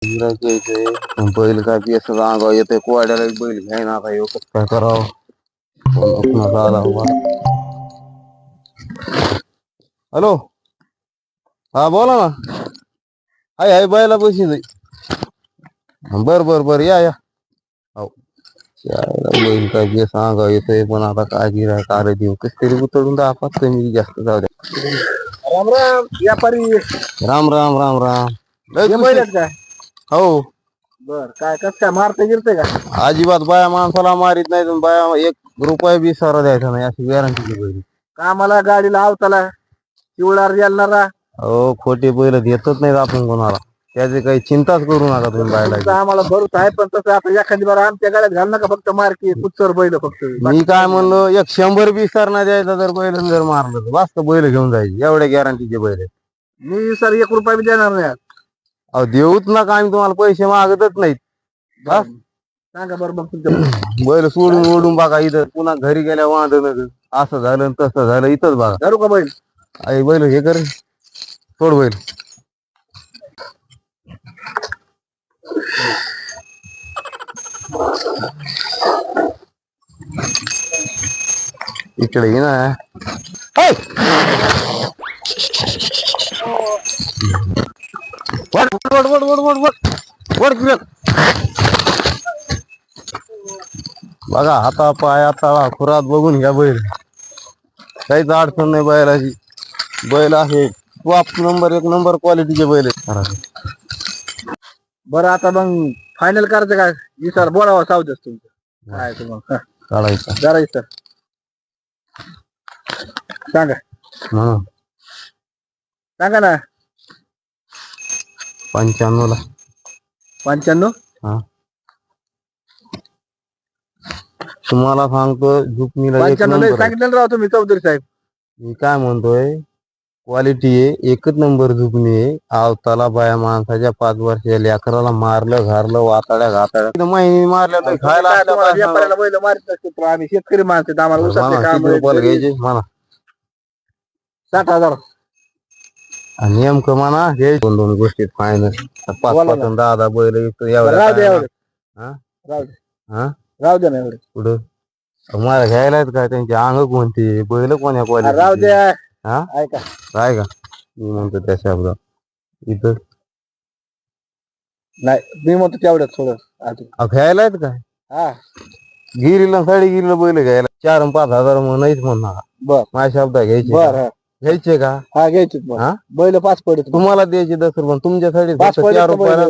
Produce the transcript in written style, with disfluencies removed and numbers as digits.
बैल काय पिस अंगाव येतोय कोवाड्याला बैल घ्याय ना आता काय करावं. हॅलो हा बोला ना. हाय बैला पैसे नाही. बर या हो बैल काय पिस अंगाव येतोय पण आता काय गिराय कार्य देऊ कस तरी उतरून दापात कमी जास्त जाऊ द्या. राम राम व्यापारी. राम राम राम राम. हे बैल आहेत का? हो बर काय कस काय मारते गिरते का? अजिबात बाया माणसाला मारित नाही बाया 1 रुपया बी सारा द्यायचा नाही अशी गॅरंटी बैल. कामाला गाडीला आवताला शिवळार येलणारा. हो खोटे बैल देतच नाहीत आपण कोणाला त्याची काही चिंताच करू नका तुम्ही बायला. आम्हाला भरूच आहे पण तसं आता एखादी बार आमच्या गाड्यात घाल नका फक्त मारकी कुच्चर बैल फक्त. मी काय म्हणलो 100 बी सर नाही द्यायचा जर बैल जर मारलं तर वास्त बैल घेऊन जायचे एवढ्या गॅरंटीचे बैल. मी सर 1 रुपया बी देणार नाही. अहो देऊच नका आम्ही तुम्हाला पैसे मागतच नाहीत. सांगा बरं मग तुमच्या बैल सोडून ओढून बघा इथं पुन्हा घरी गेल्या वांध असं झालं तसं झालं इथंच बघा. धरू का बैल? आई बैल हे कर सोड बैल. इकडे ये ना. बघा हाता पाया तळा खुरात बघून घ्या बैल काहीच अडचण नाही बैलाची. बैल आहे टॉप नंबर 1 नंबर क्वालिटीचे बैल आहेत. बरं आता मग फायनल करायचं काय विचार बोलावा सावधच तुमचं काय तुम्हाला काढायचा करायचं सांगा सांगा ना. 95 ला 95. हा तुम्हाला सांगतो झुकणीला 95 सांगितलं राव तुम्ही चौधरी साहेब. मी काय म्हणतोय क्वालिटी आहे 1 नंबर झुकणी आहे. आवताला बाया माणसाच्या 5 वर्षाच्या लेकराला मारलं घारलं वाताड्या घाताड्या महिने मारल्या खायला व्यापाऱ्याला बैल मारित नसतो आम्ही शेतकरी माणसं आम्हाला उसाचे काम घ्यायचे म्हणा 60,000. नेमकं म्हणा हे 2 गोष्टी फायनल 5-5 10 बैल राहू दे एवढं. राहू दे राहू दे ना एवढं. पुढं मला घ्यायला आहेत का त्यांचे अंग कोणते बैल कोण्या क्वालिटी राहू दे. हा ऐका काय का मी म्हणतो त्या शब्दात इथं नाही मी म्हणतो तेवढ्यात थोडं घ्यायला आहेत काय. हा गिरीला साडी गिरीला बैल घ्यायला 4 आणि 5 हजार नाहीच म्हणणार. बर माझ्या शब्द घ्यायचे बर घ्यायचे का हा घ्यायचे हा बैल 5 पडत तुम्हाला द्यायचे 10 रुपये तुमच्यासाठी 5 4 रुपयाला